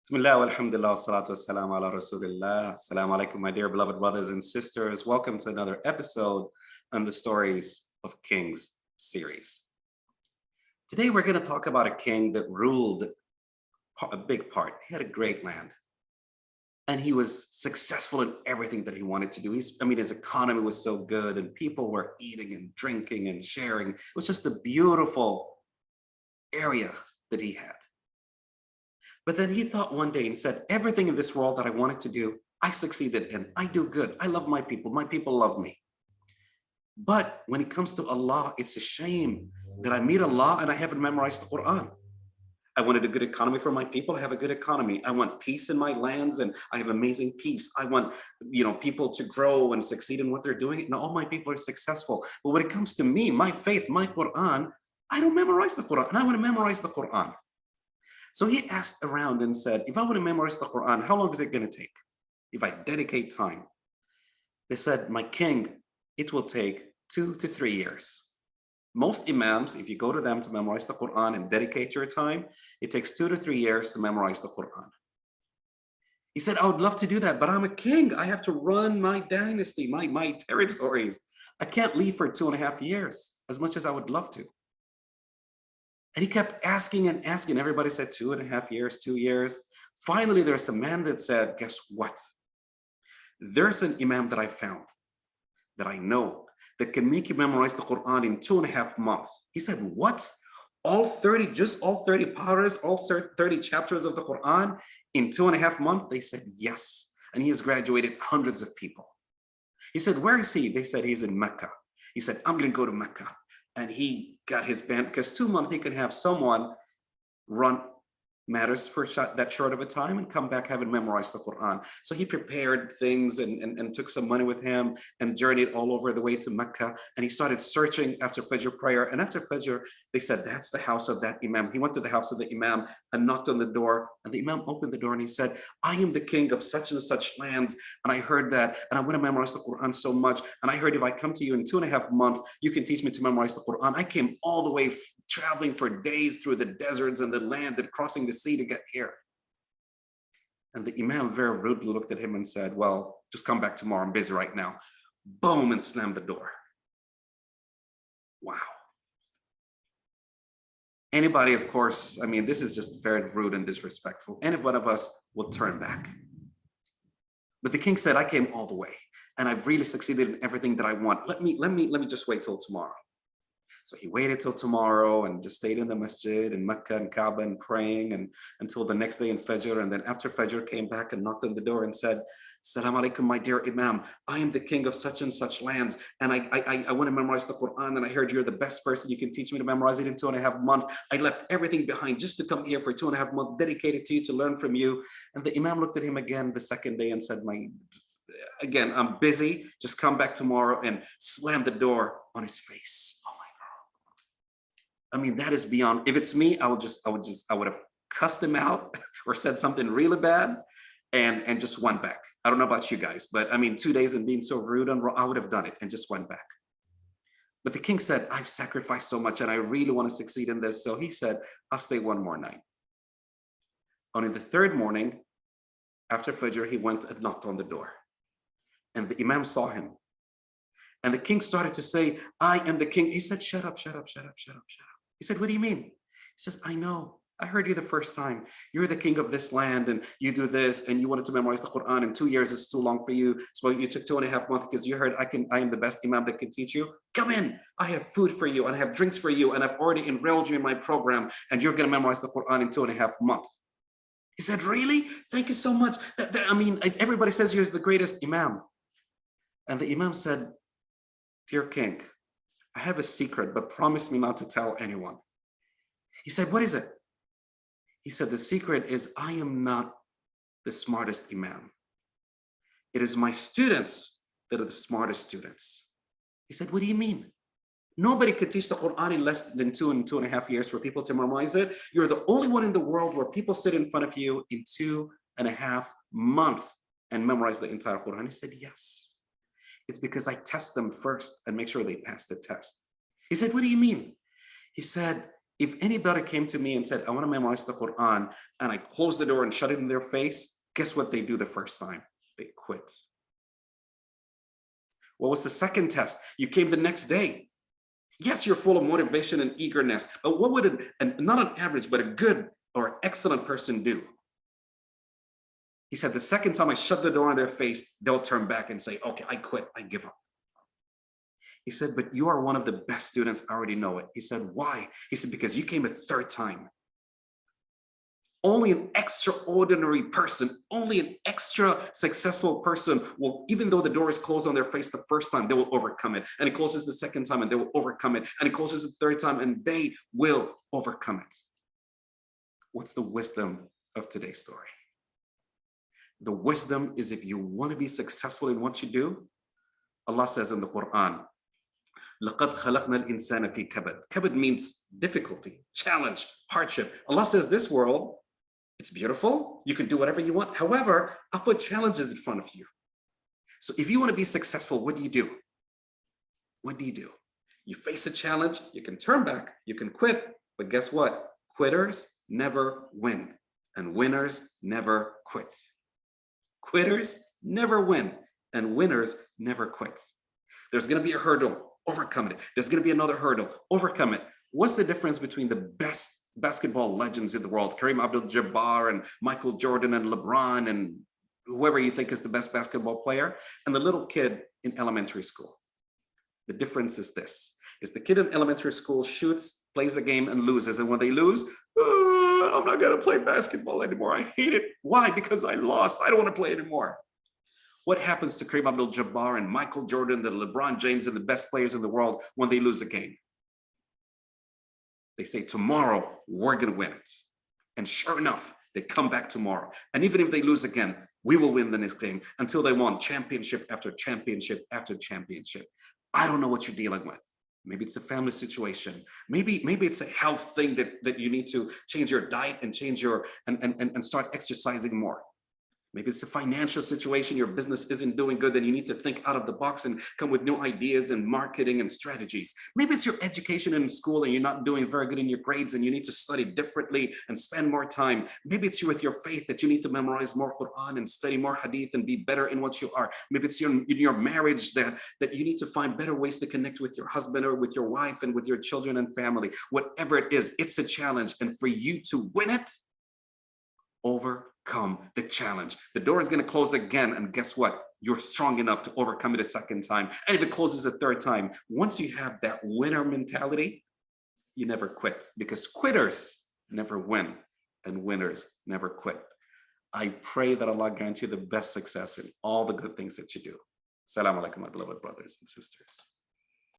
Bismillah, alhamdulillah, salatu wassalamu ala rasulillah. Assalamu alaikum, my dear beloved brothers and sisters. Welcome to another episode on the Stories of Kings series. Today, we're going to talk about a king that ruled a big part. He had a great land, and he was successful in everything that he wanted to do. His economy was so good, and people were eating and drinking and sharing. It was just a beautiful area that he had. But then he thought one day and said, everything in this world that I wanted to do, I succeeded in. I do good. I love my people love me. But when it comes to Allah, it's a shame that I meet Allah and I haven't memorized the Quran. I wanted a good economy for my people. I have a good economy. I want peace in my lands and I have amazing peace. I want, people to grow and succeed in what they're doing. And all my people are successful. But when it comes to me, my faith, my Quran, I don't memorize the Quran and I want to memorize the Quran. So he asked around and said, if I want to memorize the Quran, how long is it going to take if I dedicate time? They said, my king, it will take 2 to 3 years. Most imams, if you go to them to memorize the Quran and dedicate your time, it takes 2 to 3 years to memorize the Quran. He said, I would love to do that, but I'm a king. I have to run my dynasty, my territories. I can't leave for 2.5 years, as much as I would love to. And he kept asking and asking. Everybody said 2.5 years, 2 years. Finally, there's a man that said, guess what? There's an imam that I found, that I know, that can make you memorize the Quran in 2.5 months. He said, what? All 30 paras, all 30 chapters of the Quran in 2.5 months? They said, yes. And he has graduated hundreds of people. He said, where is he? They said, he's in Mecca. He said, I'm going to go to Mecca. And he got his band, because 2 months he can have someone run matters for that short of a time and come back having memorized the Quran. So he prepared things and took some money with him and journeyed all over the way to Mecca. And he started searching after Fajr prayer. And after Fajr, they said, that's the house of that Imam. He went to the house of the Imam and knocked on the door. And the Imam opened the door and he said, I am the king of such and such lands. And I heard that, and I want to memorize the Quran so much. And I heard if I come to you in 2.5 months, you can teach me to memorize the Quran. I came all the way traveling for days through the deserts and the land and crossing the sea to get here. And the Imam very rudely looked at him and said, well, just come back tomorrow. I'm busy right now. Boom, and slammed the door. Wow. Anybody, of course, this is just very rude and disrespectful. Any one of us will turn back. But the king said, I came all the way and I've really succeeded in everything that I want. Let me just wait till tomorrow. So he waited till tomorrow and just stayed in the masjid in Mecca and Kaaba and praying and until the next day in Fajr. And then after Fajr came back and knocked on the door and said, Assalamu alaikum, my dear Imam. I am the king of such and such lands. And I want to memorize the Quran. And I heard you're the best person. You can teach me to memorize it in 2.5 months. I left everything behind just to come here for 2.5 months, dedicated to you to learn from you. And the Imam looked at him again the second day and said, again, I'm busy. Just come back tomorrow, and slammed the door on his face. Oh my God. That is beyond. If it's me, I would have cussed him out or said something really bad and just went back. I don't know about you guys, but 2 days and being so rude and I would have done it and just went back. But the king said, I've sacrificed so much and I really want to succeed in this. So he said, I'll stay one more night. On the third morning, after Fajr, he went and knocked on the door. And the Imam saw him. And the king started to say, I am the king. He said, shut up, shut up, shut up, shut up, shut up. He said, what do you mean? He says, I know. I heard you the first time. You're the king of this land and you do this and you wanted to memorize the Quran in 2 years is too long for you. So you took 2.5 months because you heard I am the best Imam that can teach you. Come in. I have food for you and I have drinks for you and I've already enrolled you in my program and you're going to memorize the Quran in 2.5 months. He said, really? Thank you so much. Everybody says you're the greatest Imam. And the Imam said, dear king, I have a secret, but promise me not to tell anyone. He said, what is it? He said, the secret is I am not the smartest Imam. It is my students that are the smartest students. He said, what do you mean? Nobody could teach the Quran in less than 2 and 2.5 years for people to memorize it. You're the only one in the world where people sit in front of you in 2.5 months and memorize the entire Quran. He said, yes. It's because I test them first and make sure they pass the test. He said, what do you mean? He said, If anybody came to me and said, I want to memorize the Quran, and I close the door and shut it in their face, guess what they do the first time? They quit. What was the second test? You came the next day. Yes, you're full of motivation and eagerness, but what would not an average, but a good or excellent person do? He said, the second time I shut the door in their face, they'll turn back and say, okay, I quit, I give up. He said, but you are one of the best students, I already know it. He said, why? He said, because you came a third time. Only an extraordinary person, only an extra successful person will, even though the door is closed on their face the first time, they will overcome it. And it closes the second time and they will overcome it. And it closes the third time and they will overcome it. What's the wisdom of today's story? The wisdom is, if you want to be successful in what you do, Allah says in the Quran, لَقَدْ خَلَقْنَا الْإِنسَانَ فِي كَبَدٍ. Kabad means difficulty, challenge, hardship. Allah says this world, it's beautiful. You can do whatever you want. However, I'll put challenges in front of you. So if you want to be successful, what do you do? What do you do? You face a challenge, you can turn back, you can quit, but guess what? Quitters never win, and winners never quit. Quitters never win, and winners never quit. There's going to be a hurdle, overcome it. There's going to be another hurdle, overcome it. What's the difference between the best basketball legends in the world, Kareem Abdul-Jabbar and Michael Jordan and LeBron and whoever you think is the best basketball player, and the little kid in elementary school? The difference is this, is the kid in elementary school shoots, plays the game and loses. And when they lose, I'm not gonna play basketball anymore. I hate it. Why? Because I lost. I don't want to play anymore. What happens to Kareem Abdul-Jabbar and Michael Jordan, the LeBron James, and the best players in the world when they lose a game? They say, tomorrow, we're going to win it. And sure enough, they come back tomorrow. And even if they lose again, we will win the next game, until they won championship after championship after championship. I don't know what you're dealing with. Maybe it's a family situation. Maybe it's a health thing that you need to change your diet and change your, and start exercising more. Maybe it's a financial situation, your business isn't doing good and you need to think out of the box and come with new ideas and marketing and strategies. Maybe it's your education in school and you're not doing very good in your grades and you need to study differently and spend more time. Maybe it's you with your faith that you need to memorize more Quran and study more hadith and be better in what you are. Maybe it's in your marriage that you need to find better ways to connect with your husband or with your wife and with your children and family. Whatever it is, it's a challenge. And for you to win it, overcome the challenge. The door is going to close again, and guess what? You're strong enough to overcome it a second time. And if it closes a third time, once you have that winner mentality, you never quit, because quitters never win and winners never quit. I pray that Allah grant you the best success in all the good things that you do. Assalamu alaikum, my beloved brothers and sisters.